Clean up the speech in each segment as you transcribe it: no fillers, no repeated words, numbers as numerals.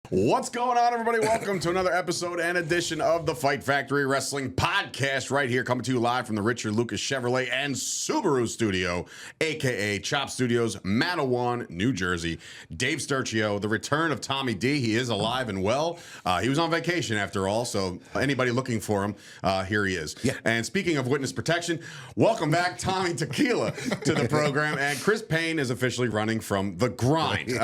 What's going on, everybody? Welcome to another episode and edition of the Fight Factory Wrestling Podcast right here, coming to you live from the Richard Lucas Chevrolet and Subaru Studio, a.k.a. Chop Studios, Matawan, New Jersey. Dave Sturchio, the return of Tommy D. He is alive and well. He was on vacation after all, so anybody looking for him, here he is. Yeah. And speaking of witness protection, welcome back Tommy Tequila to the program. And Chris Payne is officially running from the grind.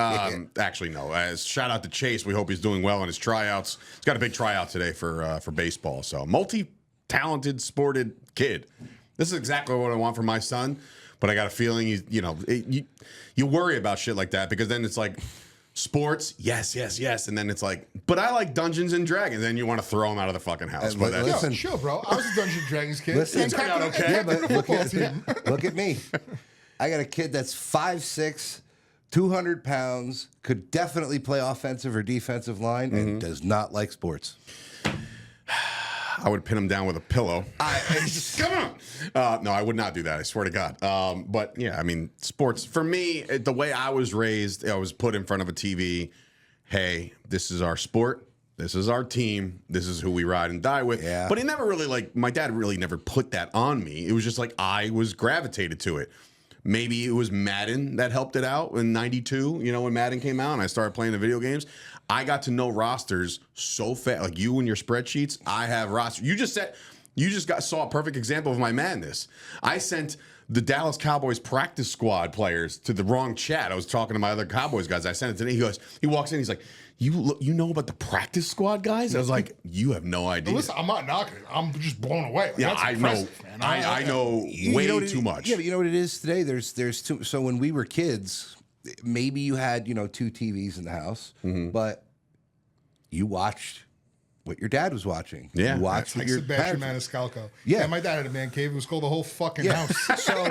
Actually, no. Shout out to Chase. We hope he's doing well in his tryouts. He's got a big tryout today for baseball. So multi-talented, sported kid. This is exactly what I want for my son. But I got a feeling you worry about shit like that because then it's like sports, yes, and then it's like, but I like Dungeons and Dragons. Then you want to throw him out of the fucking house. But listen, sure, bro. I was a Dungeons and Dragons kid. Listen, it turned out okay. Yeah, but look at me. I got a kid that's 5'6". 200 pounds, could definitely play offensive or defensive line, and does not like sports. I would pin him down with a pillow. Come on. No, I would not do that. I swear to God. But yeah, I mean, sports, for me, the way I was raised, I was put in front of a TV. Hey, this is our sport. This is our team. This is who we ride and die with. Yeah. But he never really, my dad really never put that on me. It was just like I was gravitated to it. Maybe it was Madden that helped it out in '92, when Madden came out and I started playing the video games. I got to know rosters so fast. Like you and your spreadsheets, I have rosters. You just saw a perfect example of my madness. I sent the Dallas Cowboys practice squad players to the wrong chat. I was talking to my other Cowboys guys. I sent it to him. He walks in, he's like, you know about the practice squad guys? I was like, you have no idea. Listen, I'm not knocking it. I'm just blown away. Like, yeah, I know. Man. I know way too much. Yeah, but you know what it is today? There's two. So when we were kids, maybe you had, 2 TVs in the house, but you watched what your dad was watching. Yeah. You watched what your Sebastian Maniscalco. Yeah. My dad had a man cave. It was called the whole fucking house. So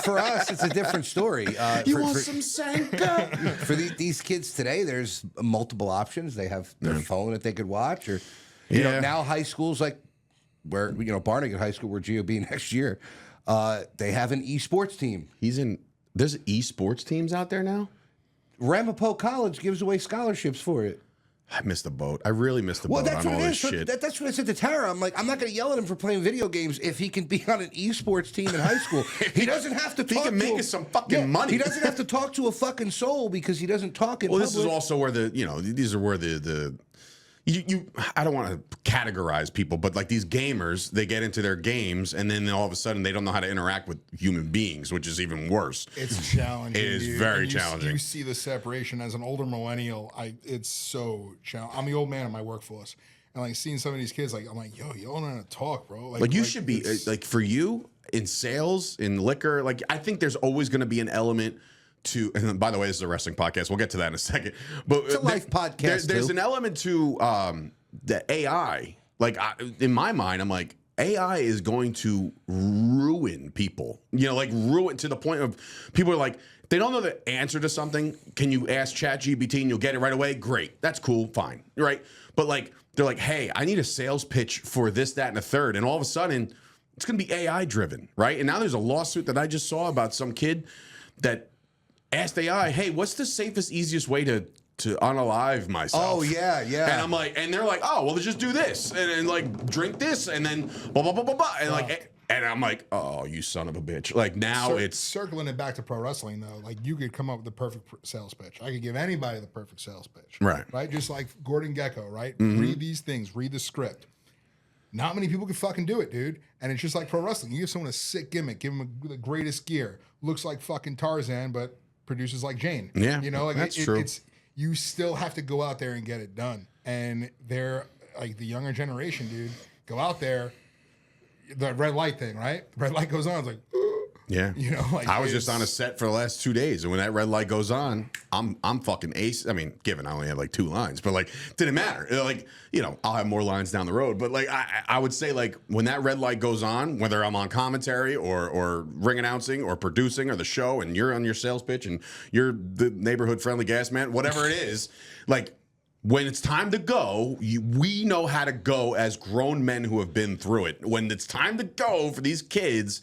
for us, it's a different story. You want some Sanka? For these kids today, there's multiple options. They have their phone that they could watch, or now high schools like where Barnegat High School, where GOB next year, they have an esports team. There's esports teams out there now. Ramapo College gives away scholarships for it. I missed the boat. I really missed the boat on all this shit. That's what I said to Tara. I'm like, I'm not going to yell at him for playing video games if he can be on an esports team in high school. He doesn't have to talk. He can make us some fucking money. He doesn't have to talk to a fucking soul because he doesn't talk in public. This is also where these are where I don't want to categorize people, but like these gamers, they get into their games and then all of a sudden they don't know how to interact with human beings, which is even worse. It's challenging. It is very challenging. You see the separation as an older millennial. It's so challenging. I'm the old man in my workforce. And like seeing some of these kids, I'm like, yo, you don't know how to talk, bro. Like you should be for you in sales, in liquor. Like I think there's always going to be an element to, and by the way, this is a wrestling podcast. We'll get to that in a second. But it's a life podcast. There's an element to the AI. Like in my mind, I'm like, AI is going to ruin people. Ruin to the point of people are like, they don't know the answer to something. Can you ask ChatGPT and you'll get it right away? Great, that's cool, fine, right? But they're like, hey, I need a sales pitch for this, that, and a third, and all of a sudden, it's going to be AI driven, right? And now there's a lawsuit that I just saw about some kid that asked AI, hey, what's the safest, easiest way to unalive myself? Oh, yeah. And I'm like, and they're like, oh, well, just do this and like drink this and then blah, blah, blah, blah, blah. And and I'm like, oh, you son of a bitch. Like now it's circling it back to pro wrestling though. Like you could come up with the perfect sales pitch. I could give anybody the perfect sales pitch. Right. Just like Gordon Gekko, right? Read these things, read the script. Not many people can fucking do it, dude. And it's just like pro wrestling. You give someone a sick gimmick, give them the greatest gear. Looks like fucking Tarzan, but produces like Jane. Yeah, that's true. You still have to go out there and get it done. And they're like the younger generation, dude. Go out there. The red light thing, right? The red light goes on. It's like, yeah. I was just on a set for the last 2 days, and when that red light goes on, I'm fucking ace. I mean, given I only have 2 lines, but didn't matter. I'll have more lines down the road. But I would say when that red light goes on, whether I'm on commentary or ring announcing or producing or the show, and you're on your sales pitch and you're the neighborhood friendly gas man, whatever it is, when it's time to go, we know how to go as grown men who have been through it. When it's time to go for these kids,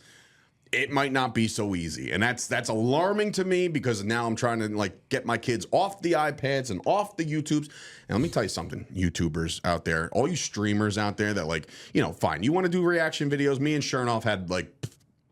it might not be so easy. And that's alarming to me because now I'm trying to like get my kids off the iPads and off the YouTubes. And let me tell you something, YouTubers out there, all you streamers out there that like, fine, you want to do reaction videos. Me and Chernoff had like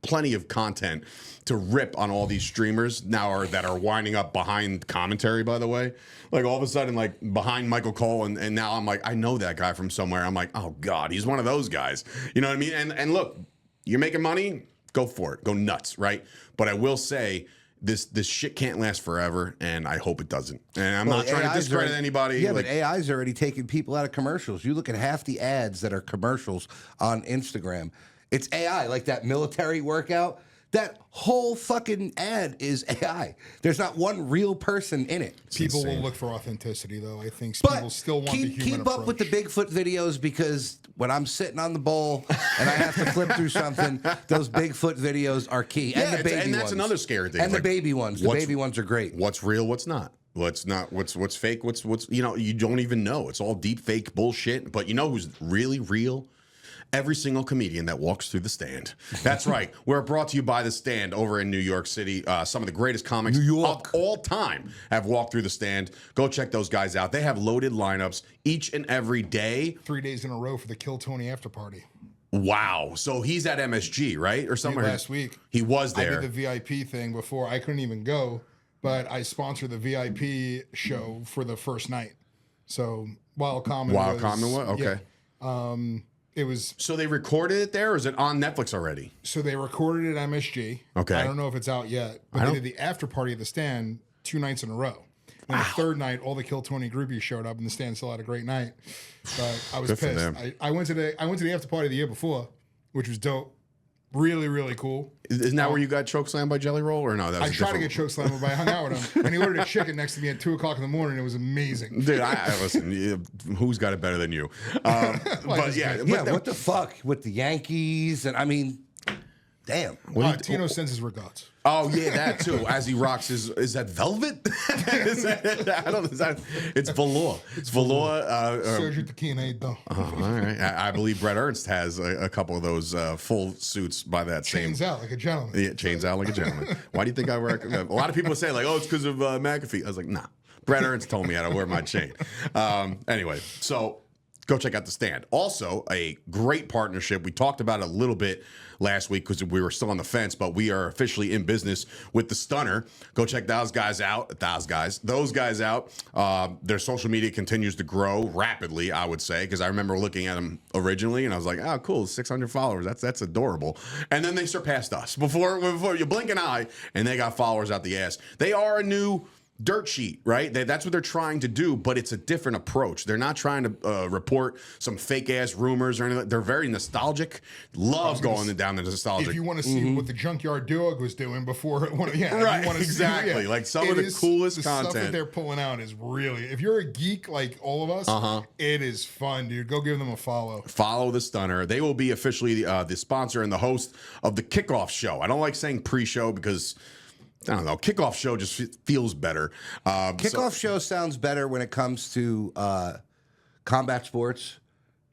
plenty of content to rip on all these streamers now that are winding up behind commentary, by the way. Like all of a sudden, like behind Michael Cole, and now I'm like, I know that guy from somewhere. I'm like, oh God, he's one of those guys. You know what I mean? And look, you're making money, go for it. Go nuts, right? But I will say, this shit can't last forever, and I hope it doesn't. And I'm not trying to discredit anybody. Yeah, but AI's already taking people out of commercials. You look at half the ads that are commercials on Instagram. It's AI, like that military workout. That whole fucking ad is AI. There's not one real person in it. People will look for authenticity, though. I think But people still want the human keep approach. up with the Bigfoot videos, because when I'm sitting on the bowl and I have to flip through something, those Bigfoot videos are key. Yeah, And the baby ones. and that's another scary thing. And Like, the baby ones. The baby ones are great. What's real? What's not? What's not? What's fake? What's you don't even know. It's all deep fake bullshit. But you know who's really real? Every single comedian that walks through the stand. That's right. We're brought to you by The Stand over in New York City. Some of the greatest comics of all time have walked through the stand. Go check those guys out. They have loaded lineups each and every day. 3 days in a row for the Kill Tony after party. Wow. So he's at MSG, right? Or somewhere? Last week. He was there. I did the VIP thing before. I couldn't even go, but I sponsored the VIP show for the first night. So Wild Common was... Okay. Yeah. It was... So they recorded it there, or is it on Netflix already? So they recorded it at MSG. Okay. I don't know if it's out yet, but they did the after party at the Stand 2 nights in a row. And the third night, all the Kill Tony groupies showed up, and the Stand still had a great night. But I was pissed. I went to the after party the year before, which was dope. Really, really cool. Isn't that where you got chokeslammed by Jelly Roll, or no? That was I tried to get chokeslammed, but I hung out with him, and he ordered a chicken next to me at 2:00 in the morning. It was amazing. Dude, I listen. Who's got it better than you? But yeah, what the fuck with the Yankees? And I mean, damn. Tino sends his regards. Oh yeah, that too. As he rocks his, is that velvet? It's velour. It's velour. Sergio Tequila, though. All right. I believe Brett Ernst has a couple of those full suits by that Chains out like a gentleman. Yeah, chains out like a gentleman. Why do you think I wear? A lot of people say like, oh, it's because of McAfee. I was like, nah. Brett Ernst told me how to wear my chain. Anyway, so go check out The Stand. Also, a great partnership. We talked about it a little bit last week because we were still on the fence, but we are officially in business with The Stunner. Go check those guys out. Their social media continues to grow rapidly, I would say, because I remember looking at them originally and I was like, oh, cool, 600 followers. That's adorable. And then they surpassed us before you blink an eye, and they got followers out the ass. They are a new dirt sheet, right? That's what they're trying to do, but it's a different approach. They're not trying to report some fake ass rumors or anything. They're very nostalgic. Love going down the nostalgic. If you want to see what the Junkyard Dog was doing before, right? Exactly. Like some of the coolest content stuff that they're pulling out is really. If you're a geek like all of us, it is fun, dude. Go give them a follow. Follow The Stunner. They will be officially the sponsor and the host of the Kickoff Show. I don't like saying pre-show because, I don't know, kickoff show just feels better. Kickoff show sounds better when it comes to combat sports.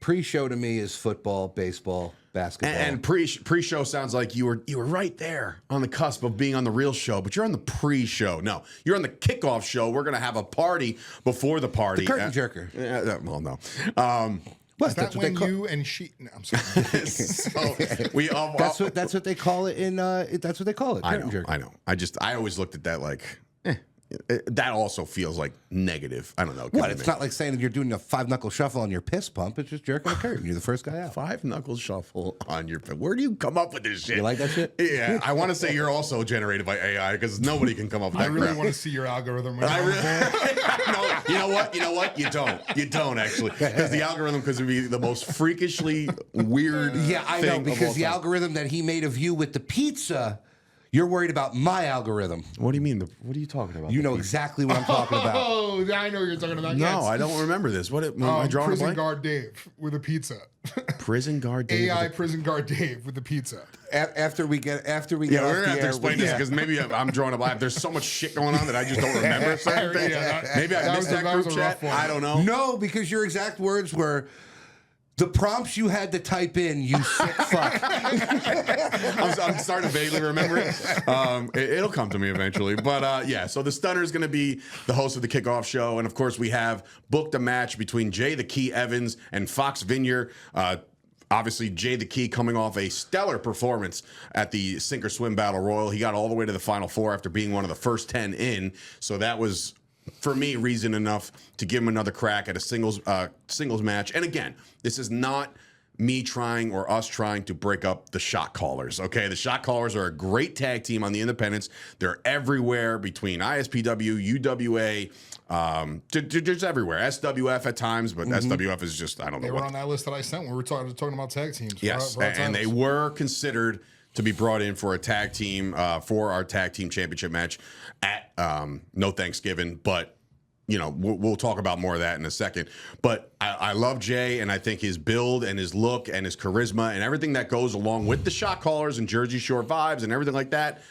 Pre-show to me is football, baseball, basketball. And pre-show sounds like you were right there on the cusp of being on the real show, but you're on the pre-show. No, you're on the kickoff show. We're gonna have a party before the party. The curtain jerker. Well, no. Is that when you and she? No, I'm sorry. So that's what they call it in. That's what they call it. Curtain jerker. I know. I always looked at that like. That also feels like negative. I don't know. What? It's not like saying that you're doing a 5-knuckle shuffle on your piss pump. It's just jerking a curtain. You're the first guy out. 5-knuckle shuffle on your. Where do you come up with this shit? You like that shit? Yeah, I want to say you're also generated by AI because nobody can come up with that. I really crap. want to see your algorithm. No, you know what? You don't actually, because the algorithm could be the most freakishly weird. Yeah, I know, because the algorithm that he made of you with the pizza. You're worried about my algorithm. What do you mean? What are you talking about? You know exactly what I'm talking about. Oh, I know what you're talking about. No, yes. I don't remember this. What? Am I drawing Prison a blank? Guard Dave with a pizza. Prison Guard Dave. AI Prison Guard Dave with the pizza. After we get yeah, we're gonna have to explain this because maybe I'm drawing a blank. There's so much shit going on that I just don't remember certain things. Maybe I missed that group chat. I don't know. No, because your exact words were, The prompts you had to type in, you sick fuck. I'm starting to vaguely remember it. It'll come to me eventually. But yeah, so the Stunner is going to be the host of the kickoff show. And of course, we have booked a match between Jay the Key Evans and Fox Vineyard. Obviously, Jay the Key coming off a stellar performance at the Sink or Swim Battle Royal. He got all the way to the Final Four after being one of the first 10 in. So that was, for me, reason enough to give him another crack at a singles match. And again, this is not me trying or us trying to break up the Shot Callers, okay? The Shot Callers are a great tag team on the independents. They're everywhere between ISPW, UWA, just everywhere. SWF at times, but SWF is just, I don't know. They were on that list that I sent when we were talking about tag teams. Yes, and they were considered to be brought in for a tag team, for our tag team championship match at No Thanksgiving, but you know, we'll talk about more of that in a second. But I love Jay, and I think his build and his look and his charisma and everything that goes along with the Shot Callers and Jersey Shore vibes and everything like that,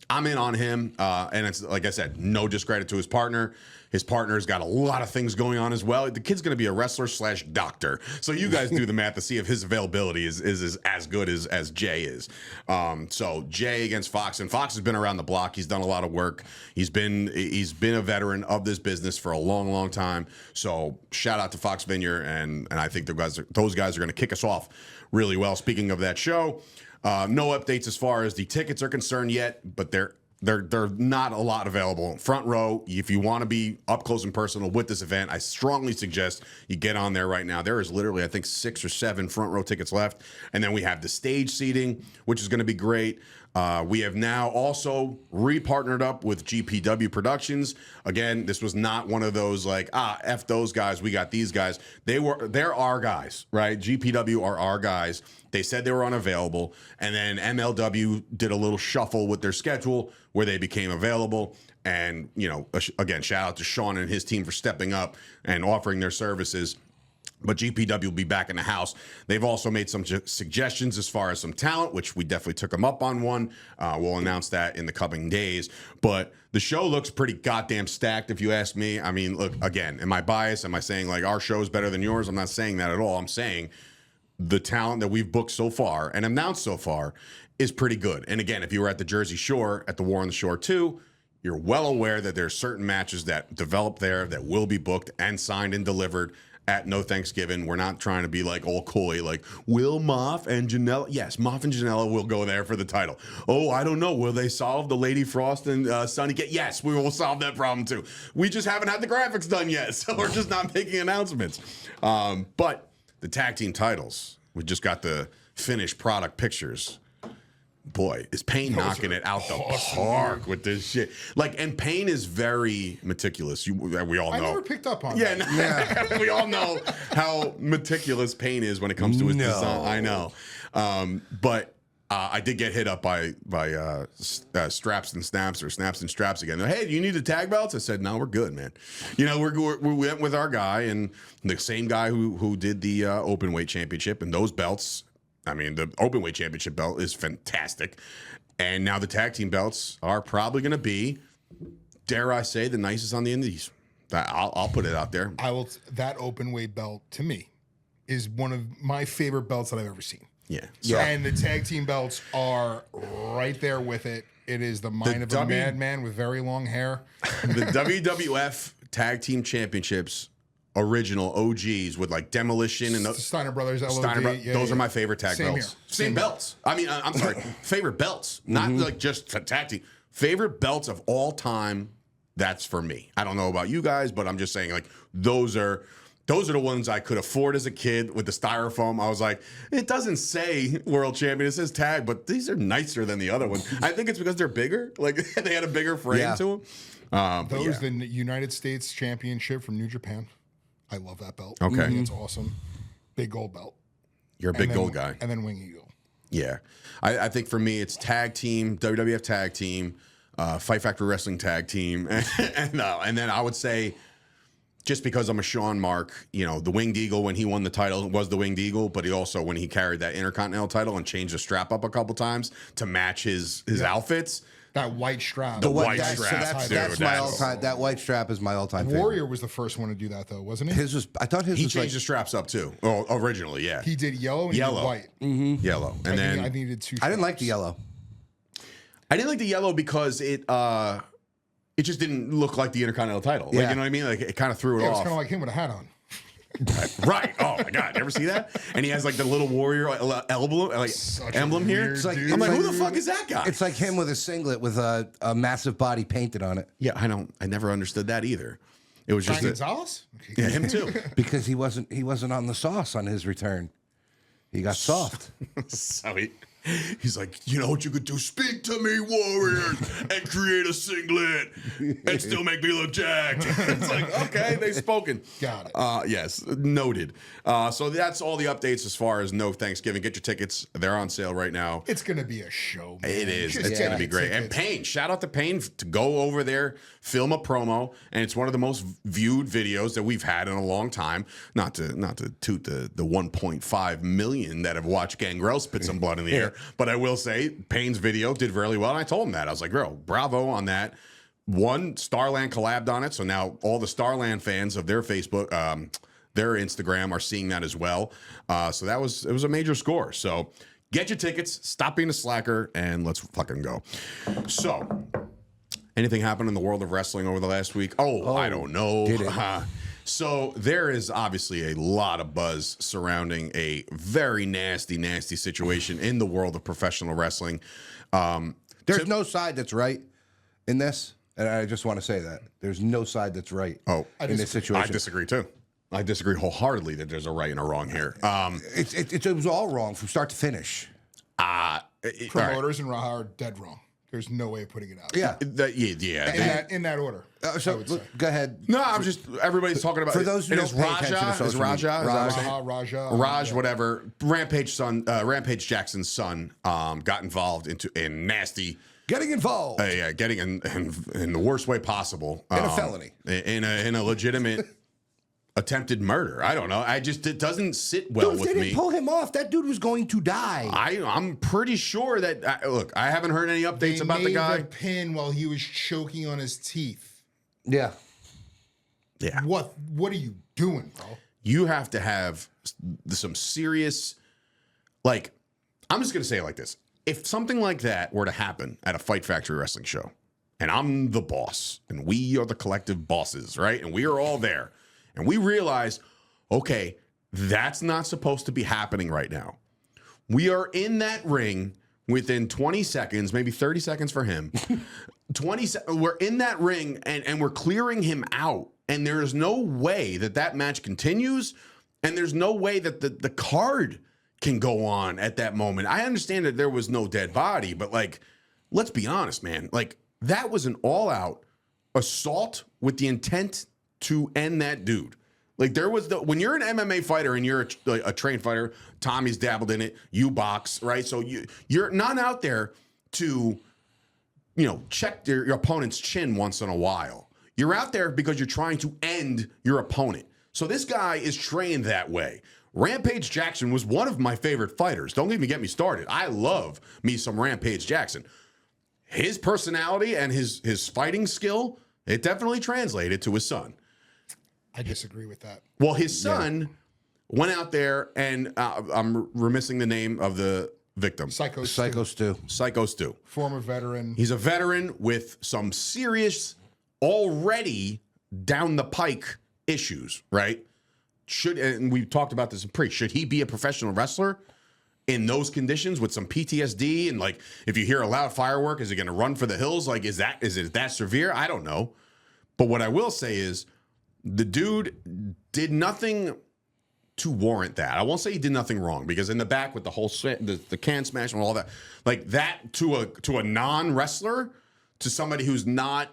I'm in on him. And it's, like I said, no discredit to his partner. His partner's got a lot of things going on as well. The kid's going to be a wrestler / doctor. So you guys do the math to see if his availability is as good as Jay is. So Jay against Fox, and Fox has been around the block. He's done a lot of work. He's been a veteran of this business for a long, long time. So shout out to Fox Vineyard, and I think those guys are going to kick us off really well. Speaking of that show, no updates as far as the tickets are concerned yet, but they're not a lot available. Front row, if you want to be up close and personal with this event, I strongly suggest you get on there right now. There is literally, I think, 6 or 7 front row tickets left. And then we have the stage seating, which is going to be great. We have now also re-partnered up with GPW Productions. Again, this was not one of those like, F those guys, we got these guys. They're our guys, right? GPW are our guys. They said they were unavailable, and then MLW did a little shuffle with their schedule where they became available. And, you know, again, shout out to Sean and his team for stepping up and offering their services. But GPW will be back in the house. They've also made some suggestions as far as some talent, which we definitely took them up on one. We'll announce that in the coming days. But the show looks pretty goddamn stacked, if you ask me. I mean, look, again, am I biased? Am I saying, like, our show is better than yours? I'm not saying that at all. I'm saying the talent that we've booked so far and announced so far is pretty good. And again, if you were at the Jersey Shore, at the War on the Shore 2, you're well aware that there's certain matches that develop there that will be booked and signed and delivered at No Thanksgiving. We're not trying to be like all coy, like, will Moff and Janela? Yes, Moff and Janela will go there for the title. Oh, I don't know. Will they solve the Lady Frost and Sonny Kit? Yes, we will solve that problem too. We just haven't had the graphics done yet, so we're just not making announcements. But the tag team titles, we just got the finished product pictures. Boy, is Payne knocking it out the park with this shit. Like, and Payne is very meticulous. We all know. I never picked up on that. Yeah. We all know how meticulous Payne is when it comes to his design. I know. But I did get hit up by Straps and Snaps, or Snaps and Straps again. Hey, do you need the tag belts? I said, no, we're good, man. You know, we went with our guy, and the same guy who did the open weight championship, and those belts. I mean, the open weight championship belt is fantastic, and now the tag team belts are probably going to be, dare I say, the nicest on the indies. I'll put it out there. That open weight belt to me is one of my favorite belts that I've ever seen. Yeah. And the tag team belts are right there with it. It is the mind of a madman with very long hair. The WWF Tag Team Championships, original OGs with like Demolition and the Steiner Brothers, LOD. Those are my favorite tag belts. Same belts. I mean, I'm sorry, favorite belts, not like just tag team. Favorite belts of all time. That's for me. I don't know about you guys, but I'm just saying, like, those are the ones I could afford as a kid with the styrofoam. I was like, it doesn't say world champion, it says tag, but these are nicer than the other ones. I think it's because they're bigger. Like, they had a bigger frame to them. The United States Championship from New Japan. I love that belt. Okay. I think it's awesome. Big gold belt. You're a big gold guy. And then Wing Eagle. Yeah. I think for me, it's tag team, WWF tag team, Fight Factory Wrestling tag team. And then I would say, just because I'm a Sean Mark, you know, the Winged Eagle, when he won the title, was the Winged Eagle, but he also, when he carried that Intercontinental title and changed the strap up a couple times to match his outfits, That white strap. The white That's strap, that's my all-time. That white strap is my all-time favorite. Warrior was the first one to do that, though, wasn't he? I thought his He was changed like, the straps up too. Oh, originally, yeah. He did yellow and Yellow. he did white. Yellow, and then I needed two. I didn't like straps. the yellow. I didn't like the yellow because it just didn't look like the Intercontinental title. Like, Yeah. you know what I mean? Like it kind of threw it Yeah, it's off. kind of like him with a hat on. Right. Oh my God. You ever see that? And he has like the little warrior emblem here. weird It's like, dude. I'm like, who the fuck is that guy? It's like him with a singlet with a massive body painted on it. Yeah, I never understood that either. It was Brian just Gonzalez? Okay. yeah, him too. Because he wasn't on the sauce on his return. He got soft. So he's like, you know what you could do? Speak to me, warriors, and create a singlet and still make me look jacked. It's like, okay, they've spoken. Got it. Yes, noted. So that's all the updates as far as No Thanksgiving. Get your tickets. They're on sale right now. It's going to be a show, man. It is. Just It's get going to be your great. And tickets. Payne, shout out to Payne to go over there, film a promo, and it's one of the most viewed videos that we've had in a long time. Not to toot the 1.5 million that have watched Gangrel spit some blood in the air, but I will say Payne's video did really well, and I told him that. I was like, bro, bravo on that. One, Starland collabed on it, so now all the Starland fans of their Facebook, their Instagram are seeing that as well. So it was a major score. So get your tickets, stop being a slacker, and let's fucking go. So, anything happened in the world of wrestling over the last week? Oh, I don't know. Did it? So there is obviously a lot of buzz surrounding a very nasty, nasty situation in the world of professional wrestling. There's no side that's right in this, and I just want to say that there's no side that's right. In this situation, I disagree too. I disagree wholeheartedly that there's a right and a wrong here. It was all wrong from start to finish. All right. Promoters and Raha are dead wrong. There's no way of putting it out. Yeah. In that order. I would say. Go ahead. No, I'm just everybody's talking about For those who it don't is pay attention to Raja, is social Raja, media. is that what I'm saying? Raja, Raj, yeah. whatever. Rampage Jackson's son got involved in nasty. Getting involved. Getting in the worst way possible. In a felony. In a legitimate attempted murder. I don't know. It doesn't sit well Dude, if with they me. didn't pull him off, that dude was going to die. I'm pretty sure that look, I haven't heard any updates They about the made guy. the pin while he was choking on his teeth. Yeah. Yeah. What are you doing, bro? You have to have some serious, like, I'm just going to say it like this. If something like that were to happen at a Fight Factory wrestling show, and I'm the boss, and we are the collective bosses, right? And we are all there, and we realize, okay, that's not supposed to be happening right now. We are in that ring within 20 seconds, maybe 30 seconds for him. We're in that ring, and we're clearing him out. And there is no way that match continues, and there's no way that the card can go on at that moment. I understand that there was no dead body, but like, let's be honest, man. Like, that was an all-out assault with the intent to end that dude. Like, there was when you're an MMA fighter and you're a trained fighter, Tommy's dabbled in it, you box, right? So you're not out there to, check your opponent's chin once in a while. You're out there because you're trying to end your opponent. So this guy is trained that way. Rampage Jackson was one of my favorite fighters. Don't even get me started. I love me some Rampage Jackson. His personality and his fighting skill, it definitely translated to his son. I disagree with that. Well, his son went out there, and I'm remissing the name of the victim. Psycho Stu. Psycho Stu. Former veteran. He's a veteran with some serious, already down the pike issues, right? And we talked about this in pre. Should he be a professional wrestler in those conditions with some PTSD? And like, if you hear a loud firework, is he going to run for the hills? Like, is it that severe? I don't know. But what I will say is, the dude did nothing to warrant that. I won't say he did nothing wrong, because in the back with the whole the can smash and all that, like that to a non-wrestler, to somebody who's not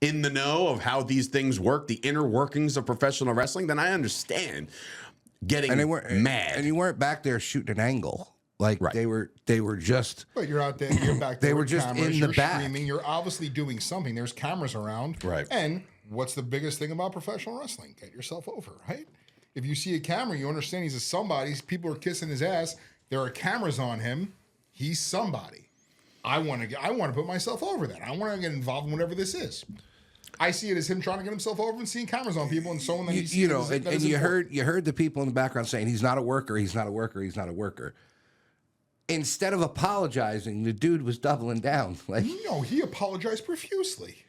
in the know of how these things work, the inner workings of professional wrestling, then I understand getting mad. And you weren't back there shooting an angle. Like, right. they were just. But you're out there, you're back there. They were with just cameras, in the you're back. Streaming, you're obviously doing something. There's cameras around. Right. And what's the biggest thing about professional wrestling? Get yourself over, right? If you see a camera, you understand he's a somebody. People are kissing his ass. There are cameras on him. He's somebody. I want to put myself over that. I want to get involved in whatever this is. I see it as him trying to get himself over and seeing cameras on people and someone that he sees. You heard the people in the background saying he's not a worker, he's not a worker, he's not a worker. Instead of apologizing, the dude was doubling down. Like, no, he apologized profusely.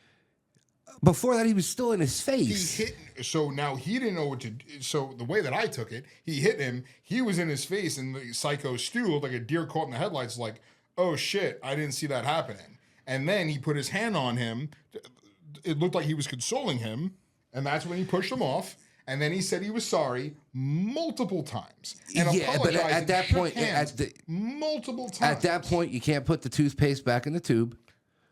Before that, he was still in his face. He hit. So now he didn't know what to do. So the way that I took it, he hit him. He was in his face, and the psycho Stu looked like a deer caught in the headlights. Like, oh shit, I didn't see that happening. And then he put his hand on him. It looked like he was consoling him, and that's when he pushed him off. And then he said he was sorry multiple times. And but at that point, multiple times. At that point, you can't put the toothpaste back in the tube,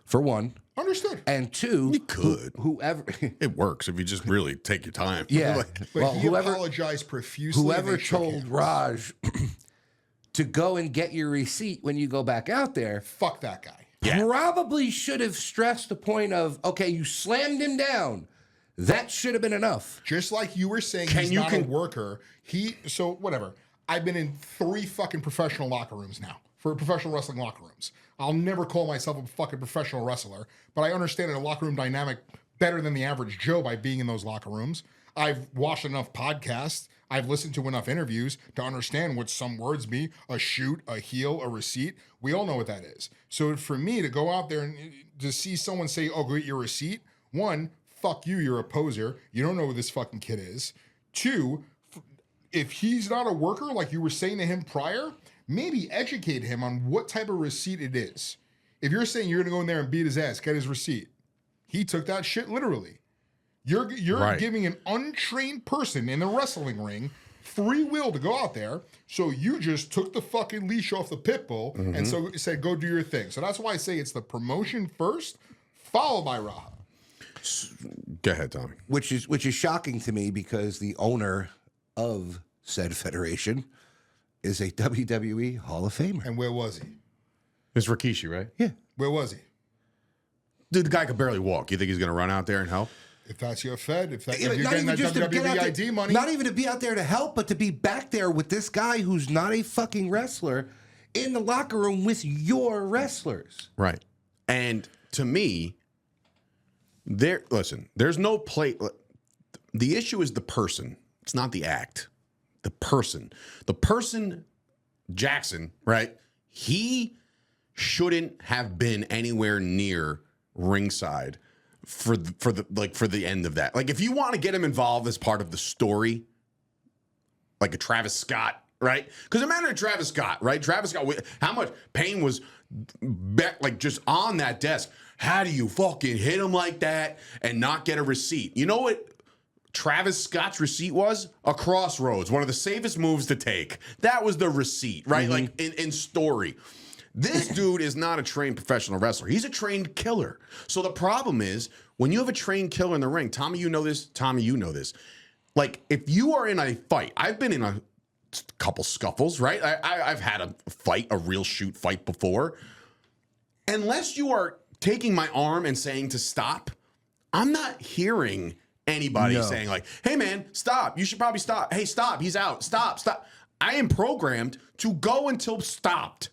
for one. Understood. And two, you could. Whoever it works if you just really take your time. Yeah. But he apologized profusely. Whoever told Raj to go and get your receipt when you go back out there, fuck that guy. Probably should have stressed the point of, okay, you slammed him down. That should have been enough. Just like you were saying, he's not a worker. Whatever. I've been in 3 fucking professional locker rooms now, for professional wrestling locker rooms. I'll never call myself a fucking professional wrestler, but I understand a locker room dynamic better than the average Joe by being in those locker rooms. I've watched enough podcasts. I've listened to enough interviews to understand what some words mean: a shoot, a heel, a receipt. We all know what that is. So for me to go out there and to see someone say, oh, go get your receipt, one, fuck you, you're a poser. You don't know who this fucking kid is. Two, if he's not a worker, like you were saying to him prior, maybe educate him on what type of receipt it is. If you're saying you're going to go in there and beat his ass, get his receipt, he took that shit literally. You're right. Giving an untrained person in the wrestling ring free will to go out there, so you just took the fucking leash off the pit bull and so said, go do your thing. So that's why I say it's the promotion first, followed by Raha. Go ahead, Tommy. Which is shocking to me because the owner of said federation is a WWE Hall of Famer. And where was he? It's Rikishi, right? Yeah. Where was he? Dude, the guy could barely walk. You think he's going to run out there and help? If that's your Fed, if you're getting that WWE ID money. Not even to be out there to help, but to be back there with this guy who's not a fucking wrestler in the locker room with your wrestlers. Right. And to me, there's no play. The issue is the person. It's not the act. The person. The person, Jackson, right? He shouldn't have been anywhere near ringside for the end of that. Like, if you want to get him involved as part of the story, like a Travis Scott, right? Because imagine Travis Scott, right? Travis Scott, how much pain was just on that desk. How do you fucking hit him like that and not get a receipt? You know what Travis Scott's receipt was? A crossroads, one of the safest moves to take. That was the receipt, right? Like in story. This dude is not a trained professional wrestler. He's a trained killer. So the problem is, when you have a trained killer in the ring, Tommy, you know this. Tommy, you know this. Like, if you are in a fight, I've been in a couple scuffles, right? I've had a fight, a real shoot fight before. Unless you are taking my arm and saying to stop, I'm not hearing anybody saying like, hey man, stop. You should probably stop. Hey, stop. He's out. Stop. I am programmed to go until stopped.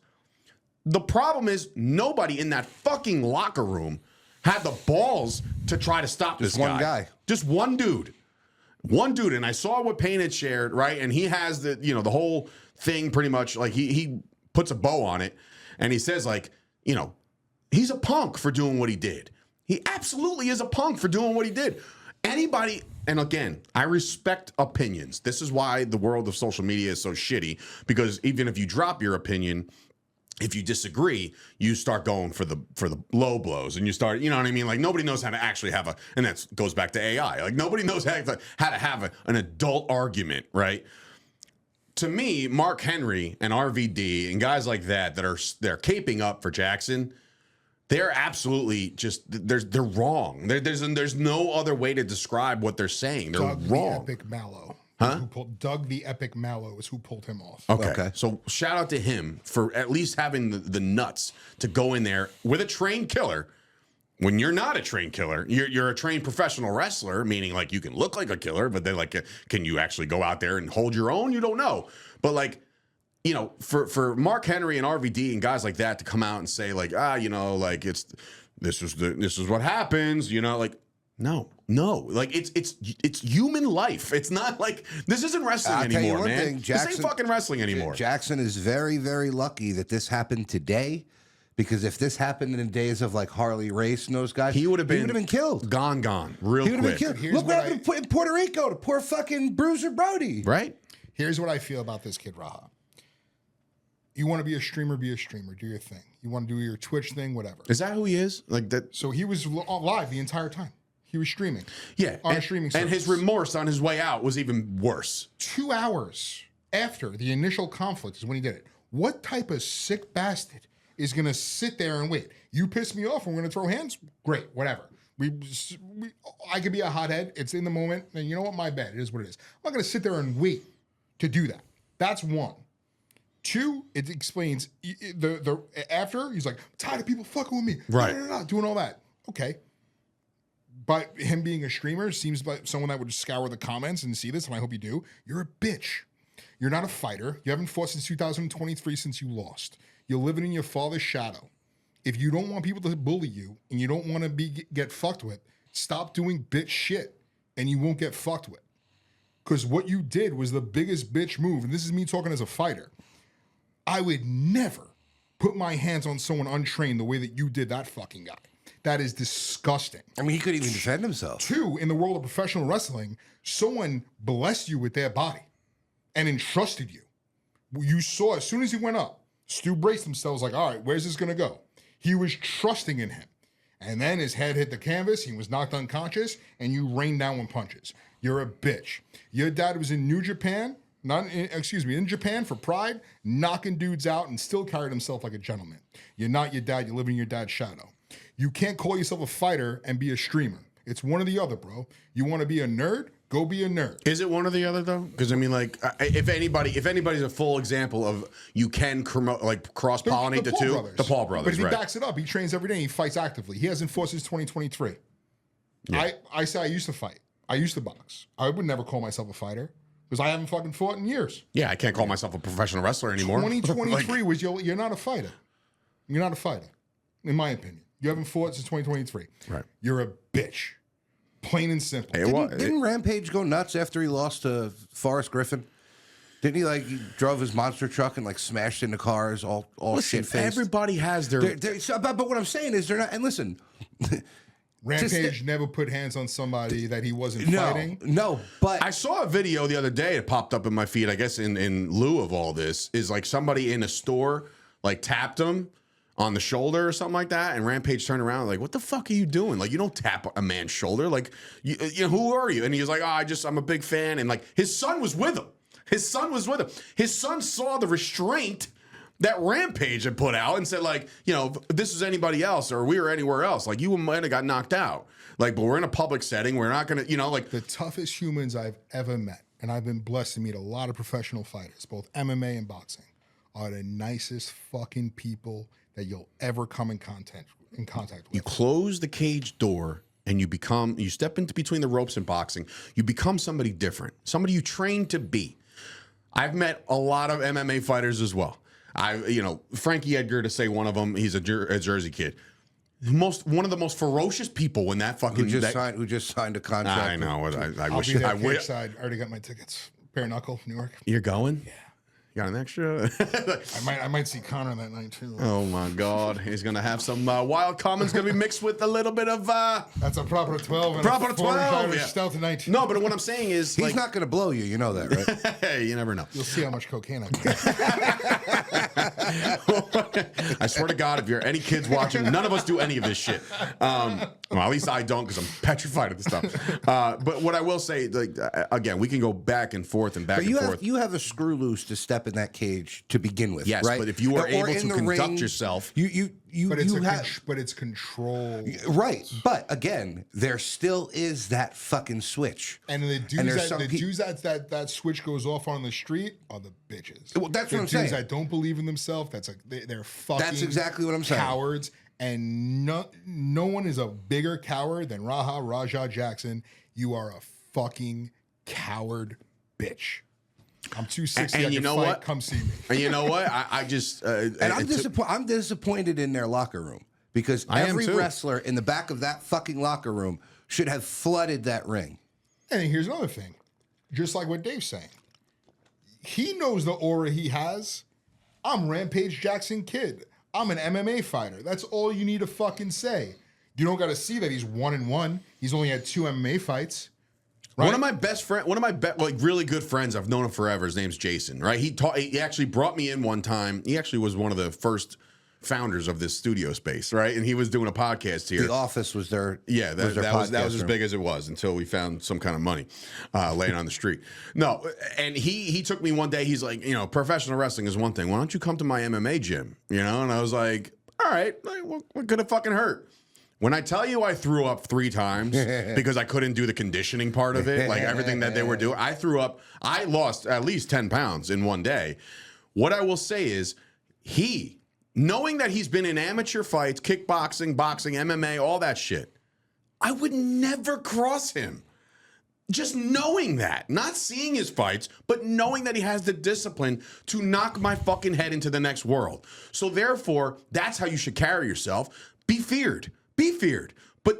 The problem is nobody in that fucking locker room had the balls to try to stop this guy. One guy. Just one dude. One dude. And I saw what Payne had shared, right? And he has the whole thing pretty much, like he puts a bow on it and he says like, he's a punk for doing what he did. He absolutely is a punk for doing what he did. Anybody, and again, I respect opinions. This is why the world of social media is so shitty, because even if you drop your opinion, if you disagree, you start going for the low blows, and you start, you know what I mean? Like, nobody knows how to actually have and that goes back to AI. Like, nobody knows how to have an adult argument, right? To me, Mark Henry and RVD and guys like that they're caping up for Jackson, they're absolutely just they're wrong. There's no other way to describe what they're saying. They're wrong. The Epic Mallow. Huh? Doug the Epic Mallow is who pulled him off. Okay. So shout out to him for at least having the nuts to go in there with a trained killer. When you're not a trained killer, you're a trained professional wrestler, meaning like you can look like a killer, but then like, can you actually go out there and hold your own? You don't know. But like, you know, for Mark Henry and RVD and guys like that to come out and say like, you know, like this is what happens, you know, like no, like it's human life. It's not like this isn't wrestling anymore, man. This ain't fucking wrestling anymore. Jackson is very, very lucky that this happened today. Because if this happened in the days of like Harley Race and those guys, he would have been killed. Gone, real quick. Been killed. Look what happened in Puerto Rico to poor fucking Bruiser Brody. Right? Here's what I feel about this kid, Raha. You want to be a streamer, do your thing. You want to do your Twitch thing, whatever. Is that who he is? Like that? So he was live the entire time. He was streaming. Yeah. On a streaming service. And his remorse on his way out was even worse. 2 hours after the initial conflict is when he did it. What type of sick bastard is going to sit there and wait? You piss me off, we're going to throw hands? Great, whatever. I could be a hothead. It's in the moment. And you know what? My bad. It is what it is. I'm not going to sit there and wait to do that. That's one. Two, it explains the after, he's like, I'm tired of people fucking with me. Right. Doing all that. Okay. But him being a streamer seems like someone that would scour the comments and see this, and I hope you do. You're a bitch. You're not a fighter. You haven't fought since 2023 since you lost. You're living in your father's shadow. If you don't want people to bully you and you don't want to get fucked with, stop doing bitch shit and you won't get fucked with. Because what you did was the biggest bitch move, and this is me talking as a fighter. I would never put my hands on someone untrained the way that you did that fucking guy. That is disgusting. I mean, he couldn't even defend himself. Two, in the world of professional wrestling, someone blessed you with their body and entrusted you. You saw as soon as he went up, Stu braced himself, like, all right, where's this going to go? He was trusting in him. And then his head hit the canvas, he was knocked unconscious, and you rained down with punches. You're a bitch. Your dad was in New Japan, in Japan for Pride, knocking dudes out and still carried himself like a gentleman. You're not your dad, you're living in your dad's shadow. You can't call yourself a fighter and be a streamer. It's one or the other, bro. You want to be a nerd? Go be a nerd. Is it one or the other though? Because I mean, like, if anybody's a full example of you can cross pollinate the two, the Paul brothers. But if he backs it up, he trains every day. And he fights actively. He hasn't fought since 2023. Yeah. I say I used to fight. I used to box. I would never call myself a fighter because I haven't fucking fought in years. Yeah, I can't call myself a professional wrestler anymore. 2023 was you're not a fighter. You're not a fighter, in my opinion. You haven't fought since 2023. Right. You're a bitch. Plain and simple. Didn't Rampage go nuts after he lost to Forrest Griffin? Didn't he he drove his monster truck and smashed into cars all shit faced? Everybody has their. But what I'm saying is they're not. And listen, Rampage never put hands on somebody that he wasn't fighting. No, but I saw a video the other day. It popped up in my feed. I guess in lieu of all this is somebody in a store tapped him on the shoulder or something like that, and Rampage turned around what the fuck are you doing? You don't tap a man's shoulder. You know, who are you? And he was like, I'm a big fan. And his son was with him. His son saw the restraint that Rampage had put out and said you know, if this is anybody else or we were anywhere else, you might have got knocked out. But we're in a public setting. We're not gonna, you know, the toughest humans I've ever met, and I've been blessed to meet a lot of professional fighters, both MMA and boxing, are the nicest fucking people that you'll ever come in contact with. You close the cage door and you step into between the ropes in boxing. You become somebody different, somebody you train to be. I've met a lot of MMA fighters as well. Frankie Edgar, to say one of them, he's a Jersey kid. One of the most ferocious people in that fucking. Who just signed a contract? I know. I wish. I already got my tickets. Bare knuckle, New York. You're going? Yeah. You got an extra? I might see Connor that night too. Oh my God, he's gonna have some wild comments gonna be mixed with a little bit of. That's a proper 12. And proper 12. Yeah. Stealth 19. No, but what I'm saying is he's not gonna blow you. You know that, right? Hey, you never know. You'll see how much cocaine I I swear to God, if you're any kids watching, none of us do any of this shit. Well, at least I don't because I'm petrified of this stuff. But what I will say, again, we can go back and forth and back and forth. You have a screw loose to step in that cage to begin with. Yes, right? but if you are able to conduct yourself, but it's control. Right, but again, there still is that fucking switch. And the dudes that switch goes off on the street are the bitches. Well, that's what I'm saying. The dudes that don't believe in themselves, they're fucking. That's exactly what I'm saying. Cowards, and no one is a bigger coward than Rampage Jackson. You are a fucking coward bitch. I'm 260. And you know what? Come see me. And you know what? I just And I'm disappointed in their locker room because every wrestler in the back of that fucking locker room should have flooded that ring. And here's another thing, just like what Dave's saying. He knows the aura he has. I'm Rampage Jackson Kid. I'm an MMA fighter. That's all you need to fucking say. You don't got to see that he's 1-1. He's only had 2 MMA fights. Right? One of my best friends, like really good friends, I've known him forever. His name's Jason, right? He actually brought me in one time. He actually was one of the first founders of this studio space, right? And he was doing a podcast here. The office was their that was as big as it was until we found some kind of money laying on the street. No, and he took me one day. He's like, professional wrestling is one thing. Why don't you come to my MMA gym? And I was like, all right, what could it fucking hurt? When I tell you I threw up 3 times because I couldn't do the conditioning part of it, like everything that they were doing, I threw up. I lost at least 10 pounds in one day. What I will say is knowing that he's been in amateur fights, kickboxing, boxing, MMA, all that shit, I would never cross him. Just knowing that, not seeing his fights, but knowing that he has the discipline to knock my fucking head into the next world. So therefore, that's how you should carry yourself. Be feared. Be feared. But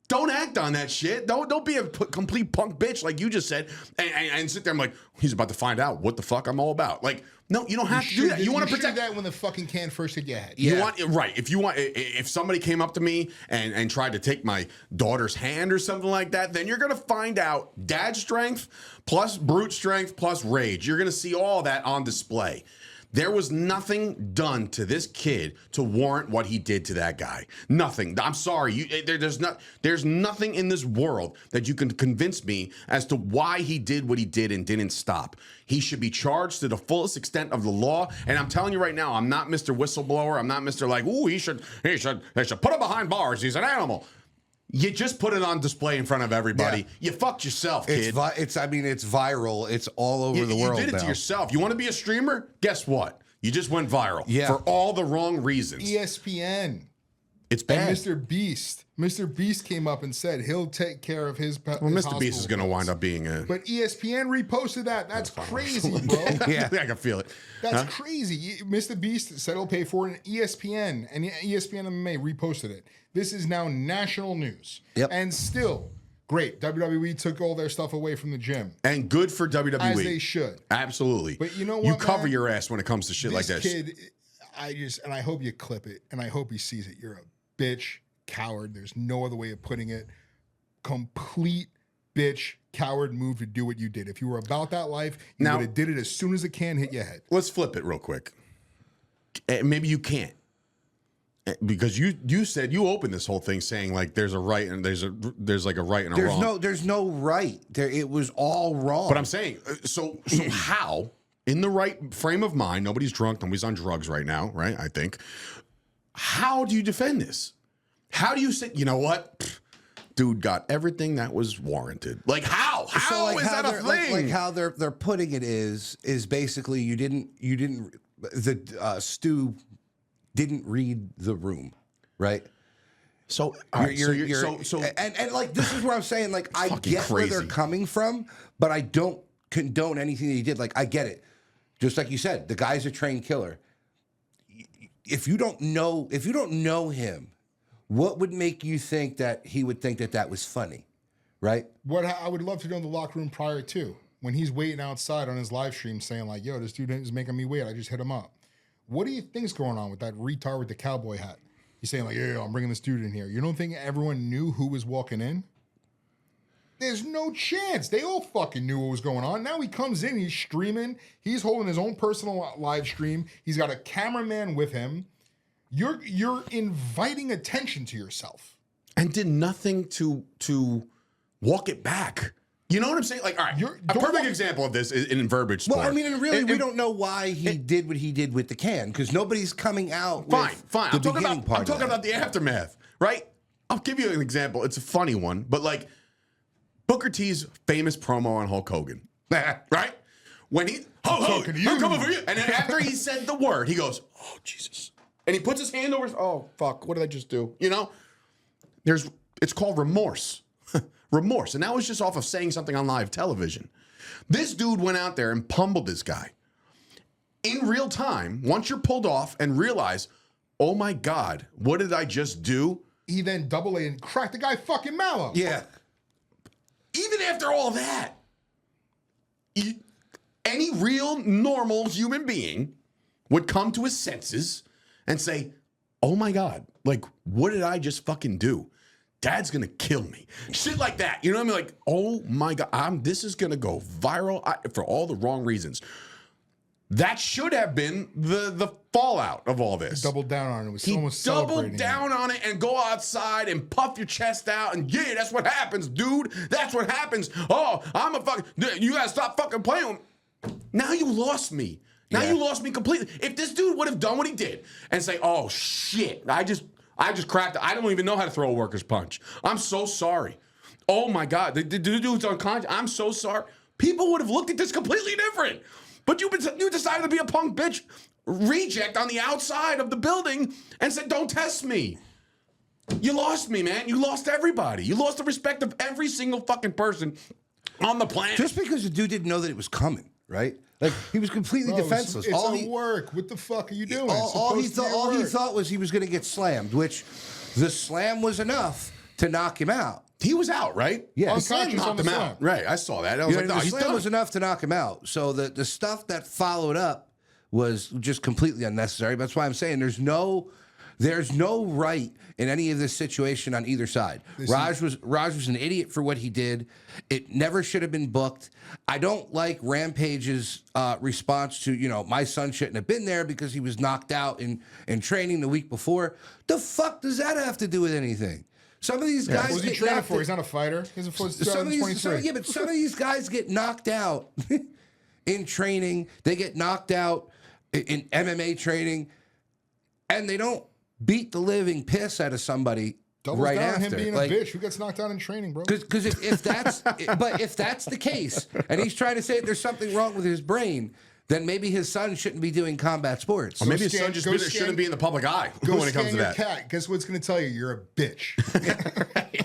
don't act on that shit. Don't be a complete punk bitch like you just said and sit there and like, he's about to find out what the fuck I'm all about. Like, no, you don't have to do that. You want to protect that when the fucking can first hit your head. Yeah. If somebody came up to me and tried to take my daughter's hand or something like that, then you're gonna find out dad strength plus brute strength plus rage. You're gonna see all that on display. There was nothing done to this kid to warrant what he did to that guy. Nothing. I'm sorry. There's nothing in this world that you can convince me as to why he did what he did and didn't stop. He should be charged to the fullest extent of the law. And I'm telling you right now, I'm not Mr. Whistleblower. I'm not Mr. like, ooh, they should put him behind bars. He's an animal. You just put it on display in front of everybody. Yeah. You fucked yourself, kid. It's viral. It's all over the world. You did it to yourself. You want to be a streamer? Guess what? You just went viral for all the wrong reasons. ESPN. It's bad. And Mr. Beast came up and said he'll take care of his. Well, Mr. Beast is going to wind up being a. But ESPN reposted that. That's crazy, bro. Yeah, I can feel it. That's crazy. Mr. Beast said he'll pay for it, and ESPN MMA reposted it. This is now national news. Yep. And still, great. WWE took all their stuff away from the gym. And good for WWE. As they should. Absolutely. But you know what, You cover man? your ass when it comes to shit like this. Kid, I hope you clip it, and I hope he sees it. You're a bitch, coward. There's no other way of putting it. Complete bitch, coward move to do what you did. If you were about that life, you would have did it as soon as it can hit your head. Let's flip it real quick. Maybe you can't. Because you said you opened this whole thing saying like there's a right and there's like a right and a wrong. There's no right. It was all wrong. But I'm saying so how in the right frame of mind, nobody's drunk, nobody's on drugs right now, right? I think. How do you defend this? How do you say, you know what? Dude got everything that was warranted. Like how? How is that a thing? Like how they're putting it is basically Stu didn't read the room, right? So and like this is where I'm saying like I get where they're coming from, but I don't condone anything that he did. Like I get it, just like you said, the guy's a trained killer. If you don't know him, what would make you think that he would think that was funny, right? What I would love to know in the locker room prior to when he's waiting outside on his live stream saying like, "Yo, this dude is making me wait. I just hit him up." What do you think's going on with that retard with the cowboy hat? He's saying like, "Yeah, I'm bringing this dude in here." You don't think everyone knew who was walking in? There's no chance. They all fucking knew what was going on. Now he comes in, he's streaming. He's holding his own personal live stream. He's got a cameraman with him. You're inviting attention to yourself. And did nothing to walk it back. You know what I'm saying? Like, all right, a perfect example of this is in verbiage sport. Well, I mean, and really, we don't know why he did what he did with the can because nobody's coming out. Fine. I'm talking about the aftermath, right? I'll give you an example. It's a funny one, but like Booker T's famous promo on Hulk Hogan, right? When he I'm coming for you, and then after he said the word, he goes, "Oh Jesus," and he puts his hand over his. Oh fuck! What did I just do? You know, it's called remorse. Remorse, and that was just off of saying something on live television. This dude went out there and pummeled this guy. In real time, once you're pulled off and realize, oh my God, what did I just do? He then double A and cracked the guy fucking mallow. Yeah. Even after all that, any real normal human being would come to his senses and say, oh my God, like, what did I just fucking do? Dad's gonna kill me. Shit like that. You know what I mean? Like, oh my God, this is gonna go viral for all the wrong reasons. That should have been the fallout of all this. He doubled down on it. It was He almost doubled down on it and go outside and puff your chest out and yeah, that's what happens, dude. That's what happens. Oh, I'm a fucking. You gotta stop fucking playing with me. Now you lost me. Now you lost me completely. If this dude would have done what he did and say, "Oh shit, I just cracked it. I don't even know how to throw a worker's punch. I'm so sorry. Oh my God, the dude's unconscious. I'm so sorry." People would have looked at this completely different. But you decided to be a punk bitch reject on the outside of the building and said, "Don't test me." You lost me, man. You lost everybody. You lost the respect of every single fucking person on the planet. Just because the dude didn't know that it was coming, right? Like, he was completely defenseless. It's work. What the fuck are you doing? All he thought was he was going to get slammed, which the slam was enough to knock him out. He was out, right? Yeah. The slam knocked him out. Right, I saw that. I was like, no, the he's slam done. was enough to knock him out. So the stuff that followed up was just completely unnecessary. That's why I'm saying there's no right in any of this situation on either side. Raj was an idiot for what he did. It never should have been booked. I don't like Rampage's response to, my son shouldn't have been there because he was knocked out in training the week before. The fuck does that have to do with anything? Some of these guys. What was he training for? He's not a fighter. He's a some of these guys get knocked out in training. They get knocked out in MMA training, and they don't beat the living piss out of somebody right down after. Him being a bitch who gets knocked out in training, bro. Because if that's if that's the case, and he's trying to say there's something wrong with his brain, then maybe his son shouldn't be doing combat sports. Or maybe his son shouldn't be in the public eye when it comes to that. Cat. Guess what's going to tell you? You're a bitch.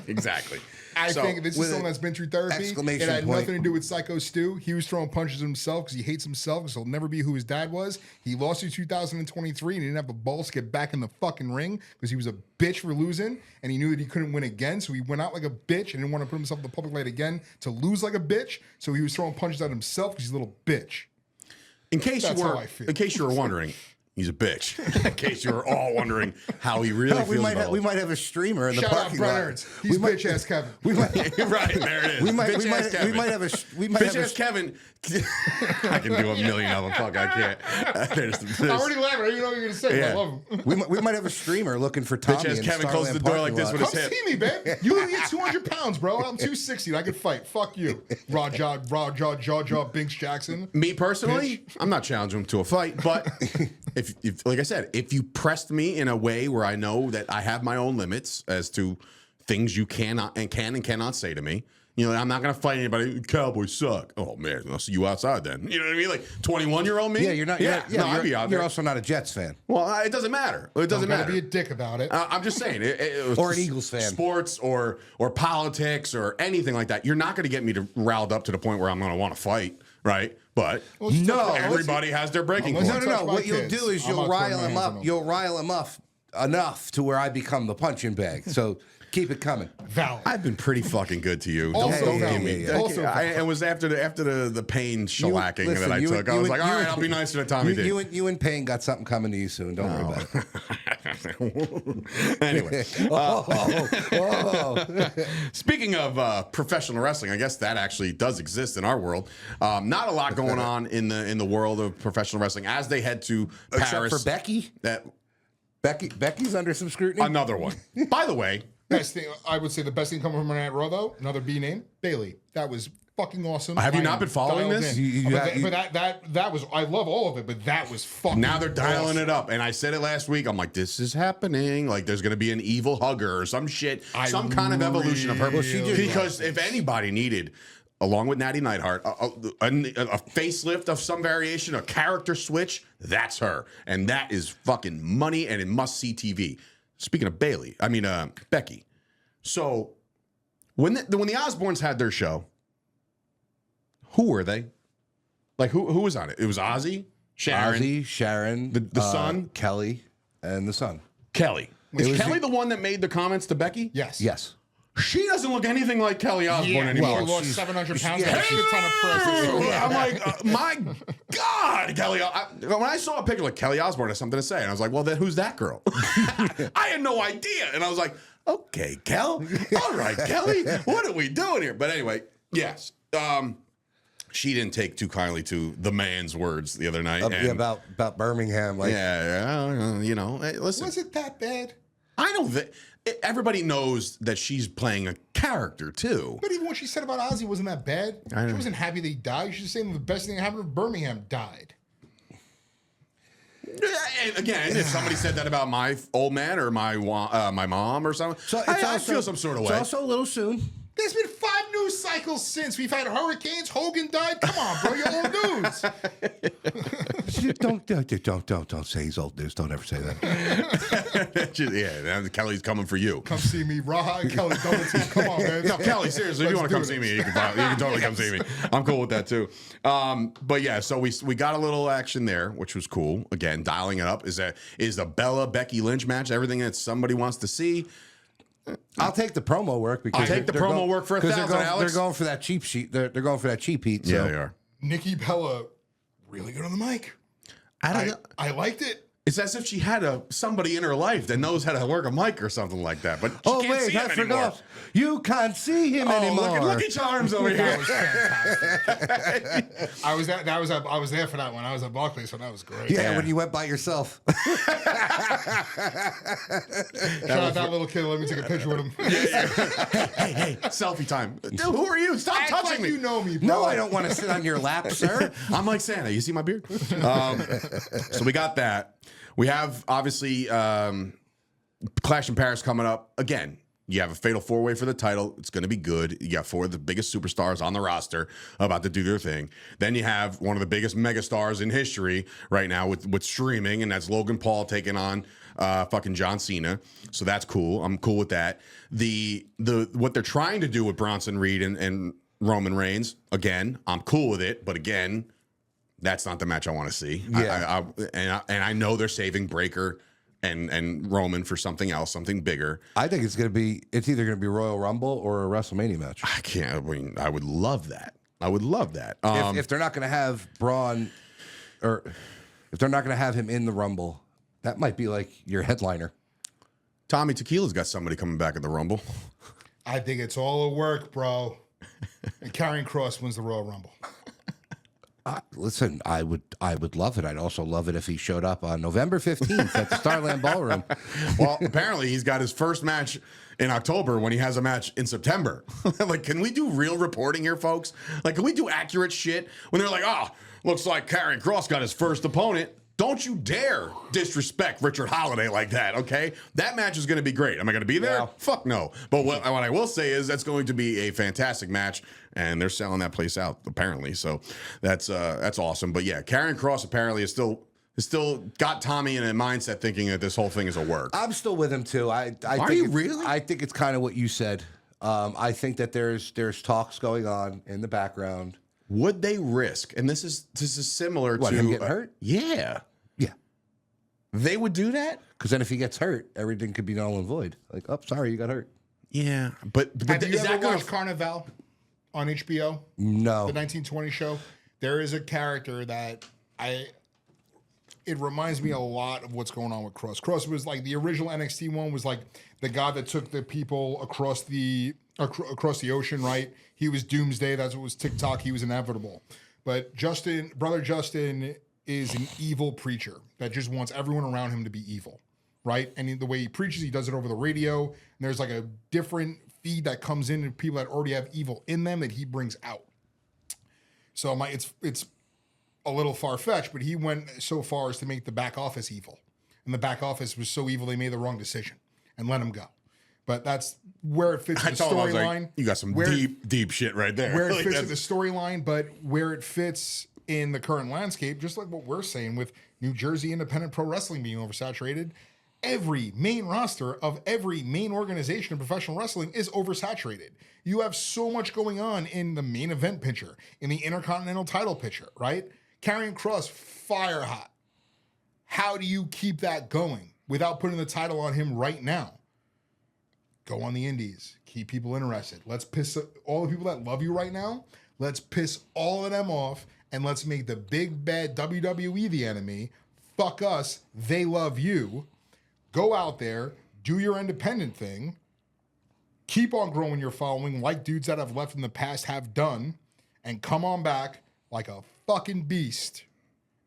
Exactly. I think this is someone that's been through therapy. It had nothing to do with Psycho Stu. He was throwing punches at himself because he hates himself because he'll never be who his dad was. He lost in 2023 and he didn't have the balls to get back in the fucking ring because he was a bitch for losing and he knew that he couldn't win again. So he went out like a bitch and didn't want to put himself in the public light again to lose like a bitch. So he was throwing punches at himself because he's a little bitch. In case you were wondering, he's a bitch. In case you were all wondering how he really feels about it. We might have a streamer in the Shout out parking Brian lot. Ernst. He's bitch ass Kevin. Right, there it is. We might have a bitch ass Kevin. I can do a million of them. Fuck, I can't. I already laughed. I didn't know what you were going to say. Yeah. I love him. We might have a streamer looking for Tommy. Bitch ass Kevin closes the door like this with his hip. Come see me, babe. You're 200 pounds, bro. I'm 260. I could fight. Fuck you. Raw jaw, Binks Jackson. Me personally, I'm not challenging him to a fight, but if like I said, if you pressed me in a way where I know that I have my own limits as to things you can and cannot say to me. I'm not going to fight anybody. Cowboys suck. Oh, man. I'll see you outside then. You know what I mean? Like 21-year-old me? Yeah, you're not. I'd be out there. You're also not a Jets fan. Well, it doesn't matter. It doesn't matter. Be a dick about it. I'm just saying. Or an Eagles fan. Sports or politics or anything like that. You're not going to get me riled up to the point where I'm going to want to fight, right? But everybody has their breaking point. No. What you'll do is you'll rile him up. You'll rile him up enough to where I become the punching bag. So keep it coming. Valid. I've been pretty fucking good to you. Also don't give me. It was after the pain shellacking that I took. I was like, all right, I'll be nicer to Tommy D. You and Payne got something coming to you soon. Don't worry about it. Anyway. Speaking of professional wrestling, I guess that actually does exist in our world. Not a lot going on in the world of professional wrestling as they head to Paris. Except for Becky. Becky's under some scrutiny. Another one. By the way. Best thing, I would say the best thing coming from Monday Night Raw, though, another B name, Bailey. That was fucking awesome. Have you not been following this? That was, I love all of it, but that was fucking Now they're dialing it up. And I said it last week. I'm like, this is happening. Like, there's going to be an evil hugger or some shit. Some kind of evolution of her. Because if anybody needed, along with Natty Neidhart, a facelift of some variation, a character switch, that's her. And that is fucking money and it must see TV. Speaking of Becky. So when the Osbournes had their show, Who were they? Like who was on it? It was Ozzy, Sharon, the son, Kelly, and the son. Kelly. Is Kelly the one that made the comments to Becky? Yes. She doesn't look anything like Kelly Osbourne anymore. She lost 700 pounds. Yeah, she a ton of press. I'm like, my God, Kelly. When I saw a picture like Kelly Osbourne has something to say, and I was like, well, then who's that girl? I had no idea. And I was like, okay, Kel. All right, Kelly. What are we doing here? But anyway, yes. She didn't take too kindly to the man's words the other night. About Birmingham. Like, you know, hey, listen. Was it that bad? I know that everybody knows that she's playing a character too. But even what she said about Ozzy wasn't that bad. She wasn't happy that he died. She was saying the best thing that happened to Birmingham died. And again, if somebody said that about my old man or my mom or something, so I feel some sort of way. It's also a little soon. There's been 5 news cycles since we've had hurricanes. Hogan died. Come on, bro, you're old news. Don't say he's old news. Don't ever say that. Yeah, Kelly's coming for you. Come see me, Raha and Kelly double team. Come on, man. No, Kelly, seriously, if you want to come see me, you can totally come see me. I'm cool with that too. But yeah, so we got a little action there, which was cool. Again, dialing it up is a Bella Becky Lynch match. Everything that somebody wants to see. I'll take the promo work because I'll take the promo work for 1,000. They're going for that cheap sheet. They're going for that cheap heat. So. Yeah, they are. Nikki Bella, really good on the mic. I don't know. I liked it. It's as if she had somebody in her life that knows how to work a mic or something like that. But she can't see him anymore. You can't see him anymore. Look at Lucky Charms over here. That was fantastic. I was there for that one. I was at Barclays, so that was great. Yeah, when you went by yourself. Shout out that little kid. Let me take a picture with him. Hey, selfie time. Dude, who are you? Stop touching me. You know me, bro. No, I don't want to sit on your lap, sir. I'm like Santa. You see my beard? So we got that. We have, obviously, Clash in Paris coming up. Again, you have a fatal 4-way for the title. It's going to be good. You got 4 of the biggest superstars on the roster about to do their thing. Then you have one of the biggest megastars in history right now with streaming, and that's Logan Paul taking on fucking John Cena. So that's cool. I'm cool with that. What they're trying to do with Bronson Reed and Roman Reigns, again, I'm cool with it. But again, that's not the match I want to see. Yeah. And I know they're saving Breaker and Roman for something else, something bigger. I think it's either going to be Royal Rumble or a WrestleMania match. I would love that. I would love that. If they're not going to have Braun, or if they're not going to have him in the Rumble, that might be like your headliner. Tommy Tequila's got somebody coming back at the Rumble. I think it's all a work, bro. And Karrion Kross wins the Royal Rumble. Listen, I would love it. I'd also love it if he showed up on November 15th at the Starland Ballroom. Well, apparently he's got his first match in October when he has a match in September. Like, can we do real reporting here, folks? Like, can we do accurate shit when they're like, looks like Karrion Kross got his first opponent? Don't you dare disrespect Richard Holiday like that, okay? That match is going to be great. Am I going to be there? Yeah. Fuck no. But what I will say is that's going to be a fantastic match, and they're selling that place out, apparently. So that's awesome. But yeah, Karrion Kross apparently is still got Tommy in a mindset thinking that this whole thing is a work. I'm still with him, too. Are you really? I think it's kind of what you said. I think that there's talks going on in the background. Would they risk? And this is similar to him getting hurt? Yeah. Yeah. They would do that? Because then if he gets hurt, everything could be null and void. Like, sorry, you got hurt. Yeah. But Have you is ever that going watched Carnival on HBO? No. The 1920 show? There is a character that it reminds me a lot of what's going on with Kross. Kross was like the original NXT one was like the guy that took the people across the ocean, right? He was Doomsday. That's what was TikTok. He was inevitable. But Brother Justin is an evil preacher that just wants everyone around him to be evil, right? And the way he preaches, he does it over the radio. And there's like a different feed that comes in and people that already have evil in them that he brings out. So it's a little far-fetched, but he went so far as to make the back office evil. And the back office was so evil they made the wrong decision and let him go. But that's where it fits in the storyline. Like, you got some deep shit right there. Where it fits in the storyline, but where it fits in the current landscape, just like what we're saying with New Jersey independent pro wrestling being oversaturated, every main roster of every main organization in professional wrestling is oversaturated. You have so much going on in the main event picture, in the Intercontinental title picture, right? Karrion Kross, fire hot. How do you keep that going without putting the title on him right now? Go on the indies. Keep people interested. Let's piss all the people that love you right now. Let's piss all of them off, and let's make the big bad WWE the enemy. Fuck us. They love you. Go out there, do your independent thing. Keep on growing your following like dudes that have left in the past have done, and come on back like a fucking beast,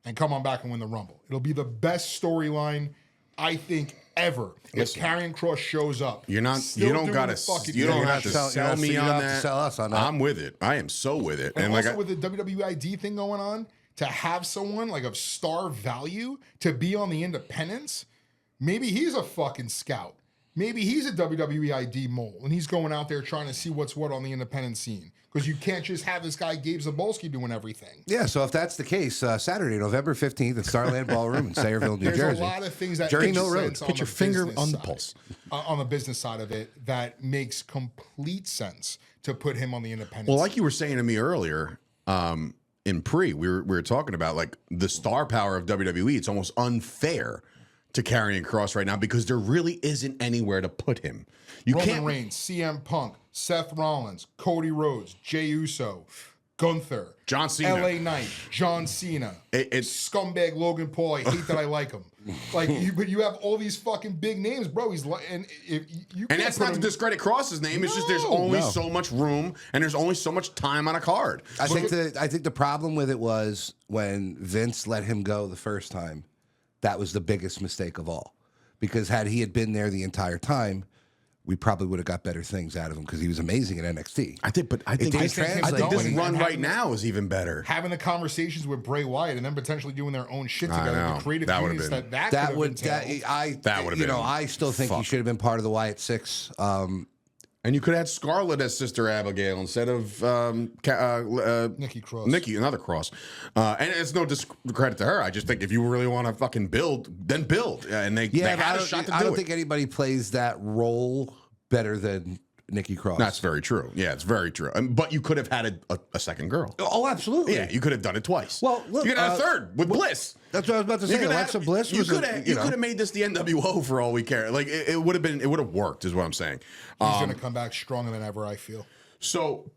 and come on back and win the Rumble. It'll be the best storyline, I think, ever. Listen, if Karrion Kross shows up. You don't have to sell me on that. Sell us on that. I'm with it. I am so with it. And also with the WWE ID thing going on, to have someone like of star value to be on the independents, maybe he's a fucking scout. Maybe he's a WWE ID mole, and he's going out there trying to see what's what on the independent scene. Because you can't just have this guy Gabe Zabolski doing everything. Yeah, so if that's the case, Saturday, November 15th at Starland Ballroom in Sayreville, New Jersey. There's a lot of things that Jersey make Mill Road. sense Put your finger on the side, pulse. on the business side of it, that makes complete sense to put him on the independent Well, side. like you were saying to me earlier, in pre, we were talking about like the star power of WWE. It's almost unfair to Karrion Kross right now because there really isn't anywhere to put him. Roman Reigns, CM Punk, Seth Rollins, Cody Rhodes, Jey Uso, Gunther, John Cena, LA Knight, John Cena, it's scumbag Logan Paul. I hate that I like him. But you have all these fucking big names, bro. And that's not to discredit Kross's name. It's just there's only so much room and there's only so much time on a card. I think the problem with it was when Vince let him go the first time. That was the biggest mistake of all, because had he been there the entire time, we probably would have got better things out of him because he was amazing at NXT. I think this run right now is even better. Having the conversations with Bray Wyatt and then potentially doing their own shit together, the creative genius that would have been. I still think he should have been part of the Wyatt Six. And you could have had Scarlett as Sister Abigail instead of Nikki Cross. Nikki, another Cross. And it's no discredit to her. I just think if you really want to fucking build, then build. And they had a shot to do it. I don't think anybody plays that role better than Nikki Cross. That's very true. Yeah, it's very true. But you could have had a second girl. Oh, absolutely. Yeah, you could have done it twice. Well, look, you could have a third with Bliss. That's what I was about to say. Alexa Bliss. You could have made this the NWO for all we care. Like it would have worked, is what I'm saying. He's going to come back stronger than ever, I feel. So,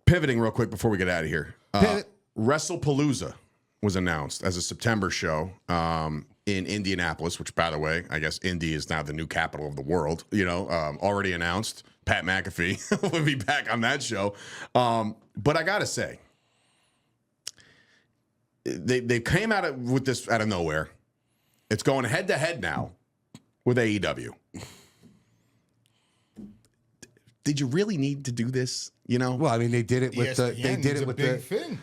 pivoting real quick before we get out of here, WrestlePalooza was announced as a September show in Indianapolis, which, by the way, I guess Indy is now the new capital of the world. Already announced. Pat McAfee will be back on that show. But I gotta say, they came with this out of nowhere. It's going head to head now with AEW. Did you really need to do this? Well, I mean, they did it with thing.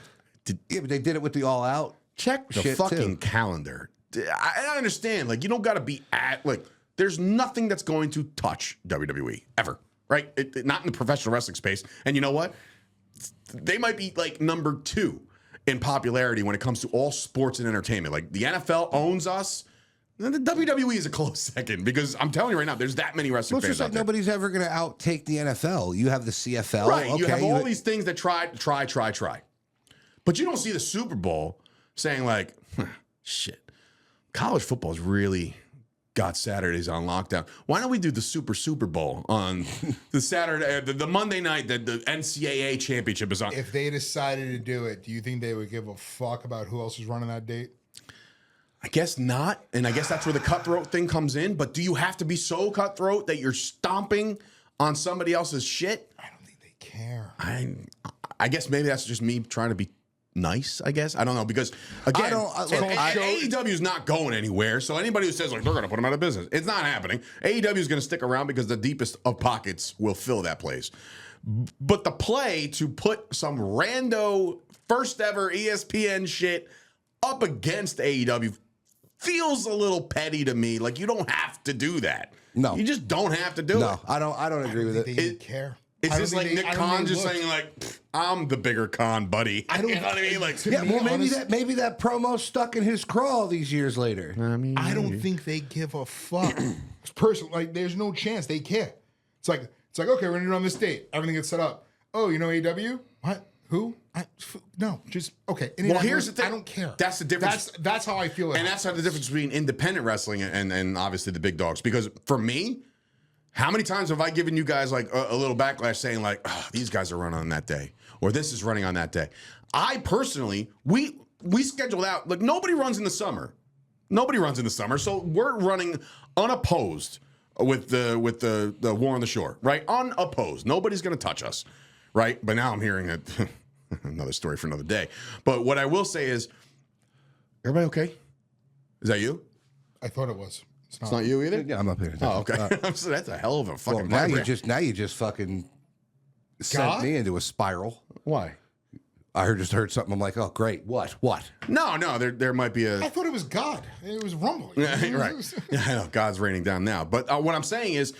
But they did it with the All Out. Check the fucking calendar. I understand. Like, you don't got to be there's nothing that's going to touch WWE ever. Right? Not in the professional wrestling space. And you know what? They might be like number 2 in popularity when it comes to all sports and entertainment. Like the NFL owns us. And the WWE is a close second because I'm telling you right now, there's that many wrestling fans just like out there. Nobody's ever going to outtake the NFL. You have the CFL. Right. Okay, you have all these things that try. But you don't see the Super Bowl saying like, shit, college football is really got Saturdays on lockdown. Why don't we do the Super Bowl on the Saturday, the Monday night that the NCAA championship is on? If they decided to do it, do you think they would give a fuck about who else is running that date? I guess not. And I guess that's where the cutthroat thing comes in. But do you have to be so cutthroat that you're stomping on somebody else's shit? I don't think they care. I guess maybe that's just me trying to be nice, I guess. I don't know, because again, AEW is not going anywhere. So anybody who says like they're going to put them out of business, it's not happening. AEW is going to stick around because the deepest of pockets will fill that place. But the play to put some rando first ever ESPN shit up against AEW feels a little petty to me. Like, you don't have to do that. No, you just don't have to do it. No, I don't agree with it. They care. Is I this don't like think Nick I don't Khan think they just looked. saying like, I'm the bigger Khan, buddy? I don't- You know what I mean? Like, to Yeah, be well, honest- maybe that promo stuck in his craw all these years later. I don't think they give a fuck. Personally, like, there's no chance they care. It's like, okay, we're gonna do it on this date. Everything gets set up. Oh, you know AW? What? Who? No, just okay. well, here's the thing. I don't care. That's the difference. That's how I feel. And that's how the difference between independent wrestling and obviously the big dogs. Because for me, how many times have I given you guys like a little backlash saying like, oh, these guys are running on that day, or this is running on that day? I personally, we scheduled out, like nobody runs in the summer. Nobody runs in the summer. So we're running unopposed with the War on the Shore, right? Unopposed. Nobody's gonna touch us. Right? But now I'm hearing that another story for another day. But what I will say is, everybody okay? Is that you? I thought it was. It's not you either? Yeah, I'm not paying attention. Oh, okay. So that's a hell of a fucking Well, vibrator. now you just fucking sent God? me into a spiral. Why? I just heard something. I'm like, oh, great. What? No, there might be I a... thought it was God. It was rumbling. right. Yeah, I know, God's raining down now. But what I'm saying is,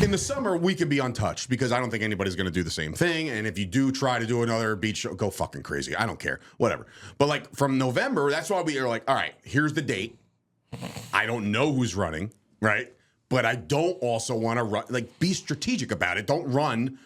in the summer, we could be untouched because I don't think anybody's going to do the same thing. And if you do try to do another beach show, go fucking crazy. I don't care. Whatever. But like from November, that's why we are like, all right, here's the date. I don't know who's running, right? But I don't also want to run, like, be strategic about it. Don't run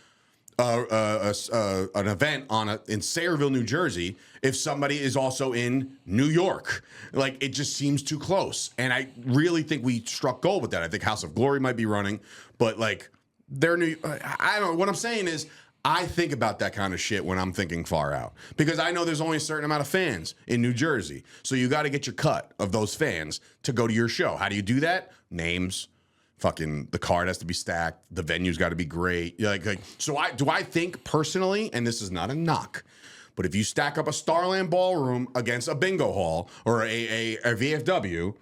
an event in Sayreville, New Jersey, if somebody is also in New York. Like, it just seems too close. And I really think we struck gold with that. I think House of Glory might be running, but like, they're new. I don't know. What I'm saying is, I think about that kind of shit when I'm thinking far out, because I know there's only a certain amount of fans in New Jersey. So you got to get your cut of those fans to go to your show. How do you do that? Names. Fucking the card has to be stacked. The venue's got to be great. Like so. I think personally, and this is not a knock, but if you stack up a Starland Ballroom against a bingo hall or a VFW,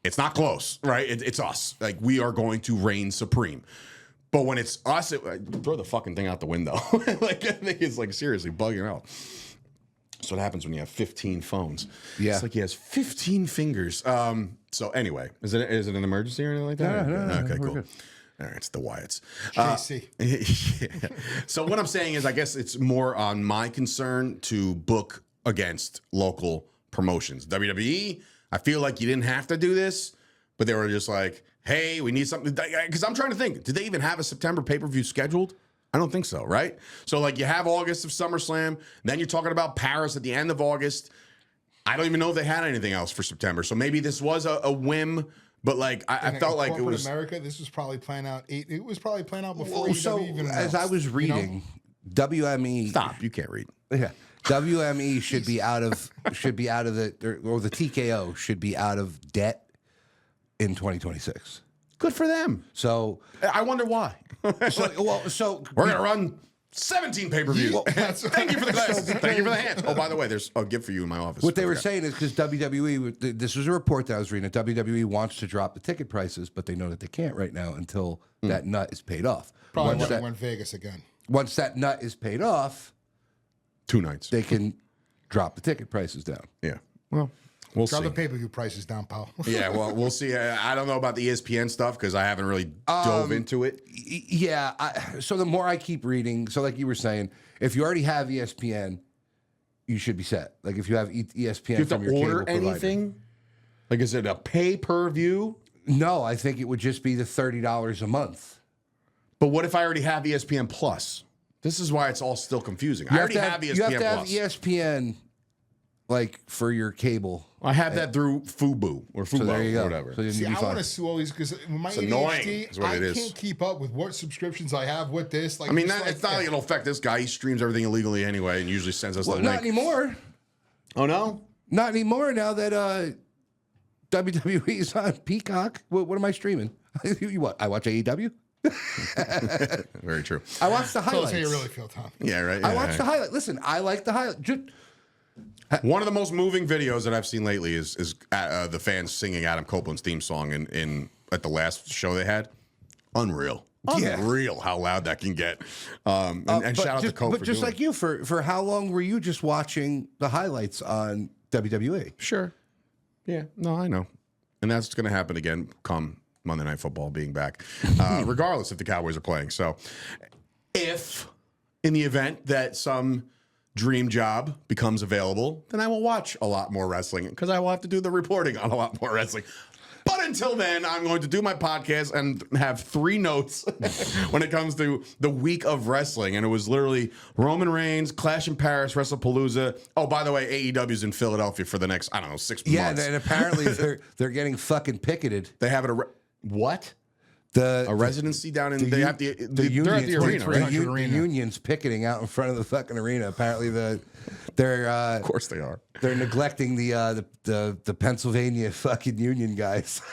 it's not close, right? It's us. Like, we are going to reign supreme. But when it's us, throw the fucking thing out the window. Like, I think it's like seriously bugging out. That's what happens when you have 15 phones. Yeah. It's like he has 15 fingers. So anyway, is it an emergency or anything like that? No, Okay, we're cool. good. All right, it's the Wyatts. JC. Yeah. So what I'm saying is, I guess it's more on my concern to book against local promotions. WWE, I feel like you didn't have to do this, but they were just like, hey, we need something. Because I'm trying to think, did they even have a September pay-per-view scheduled? I don't think so, right? So like, you have August of SummerSlam, then you're talking about Paris at the end of August. I don't even know if they had anything else for September. So maybe this was a whim, but like, I felt like it was America. This was probably planned out. It was probably planned out before. Well, so AEW even as I announced, was reading, WME. Stop! You can't read. Yeah. WME should be out of the or the TKO should be out of debt in 2026. Good for them. So I wonder why. so We're gonna run 17 pay-per-views. Thank you for the glasses. Thank you for the hands. Oh, by the way, there's a gift for you in my office. what they were saying is because WWE, this was a report that I was reading, that WWE wants to drop the ticket prices, but they know that they can't right now until that nut is paid off. Probably Once when that, they went Vegas again. once that nut is paid off, 2 nights. they can drop the ticket prices down. Yeah. Well, we'll Drop see. the pay-per-view prices down, pal. Yeah, well, we'll see. I don't know about the ESPN stuff because I haven't really dove into it. Yeah. So the more I keep reading, so like you were saying, if you already have ESPN, you should be set. Like if you have ESPN Do you have from to your order cable provider. anything? Like, is it a pay-per-view? No, I think it would just be the $30 a month. But what if I already have ESPN Plus? This is why it's all still confusing. I already have ESPN You have to have Plus. ESPN, like for your cable. I have that through Fubo or Fubo So there you or go. whatever. So then See, you'd be I want fine. to sue all these because with my It's annoying, ADHD, is what I it is. can't keep up with what subscriptions I have with this. Like, I mean, just it's not like it'll affect this guy. He streams everything illegally anyway and usually sends us Well, the not link. anymore. Oh, no? Not anymore. Now that WWE is on Peacock, what am I streaming? You what? I watch AEW. Very true. I watch the Tell us highlights. how you really feel, Tom. Yeah, right. I yeah, watch yeah. the highlight. Listen, I like the highlight. One of the most moving videos that I've seen lately is the fans singing Adam Copeland's theme song at the last show they had. Unreal. Yeah. Unreal how loud that can get. And shout out to Cope But for just doing like you, for how long were you just watching the highlights on WWE? Sure. Yeah. No, I know. And that's going to happen again come Monday Night Football being back, regardless if the Cowboys are playing. So if, in the event that some dream job becomes available, then I will watch a lot more wrestling because I will have to do the reporting on a lot more wrestling. But until then, I'm going to do my podcast and have 3 notes when it comes to the week of wrestling. And it was literally Roman Reigns, Clash in Paris, WrestlePalooza. Oh, by the way, AEW's in Philadelphia for the next, 6 months. Yeah, and apparently they're getting fucking picketed. They have it. What? A residency down in they're at the unions, arena, right? the unions picketing out in front of the fucking arena. Apparently, they're of course they are. They're neglecting the Pennsylvania fucking union guys.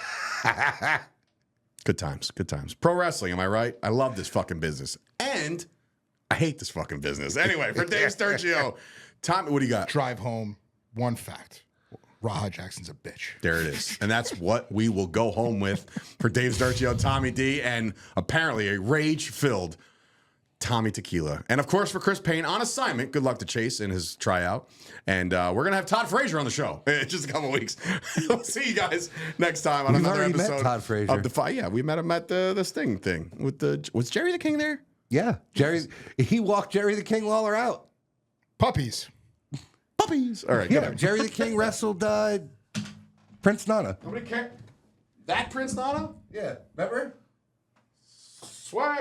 Good times, good times. Pro wrestling, am I right? I love this fucking business, and I hate this fucking business. Anyway, for Dave Sturchio, Tommy, what do you got? Drive home. One fact. Rampage Jackson's a bitch. There it is. And that's what we will go home with for Dave Sturchio, Tommy D, and apparently a rage-filled Tommy Tequila. And, of course, for Chris Payne on assignment, good luck to Chase in his tryout. And we're going to have Todd Frazier on the show in just a couple weeks. We'll see you guys next time on another episode met Todd Frazier. of the Yeah, we met him at the Sting thing. Was Jerry the King there? Yeah. He walked Jerry the King Lawler out. Puppies. Puppies. All right. Yeah, Jerry the King wrestled Prince Nana. Nobody care. That Prince Nana? Yeah, remember? Swag.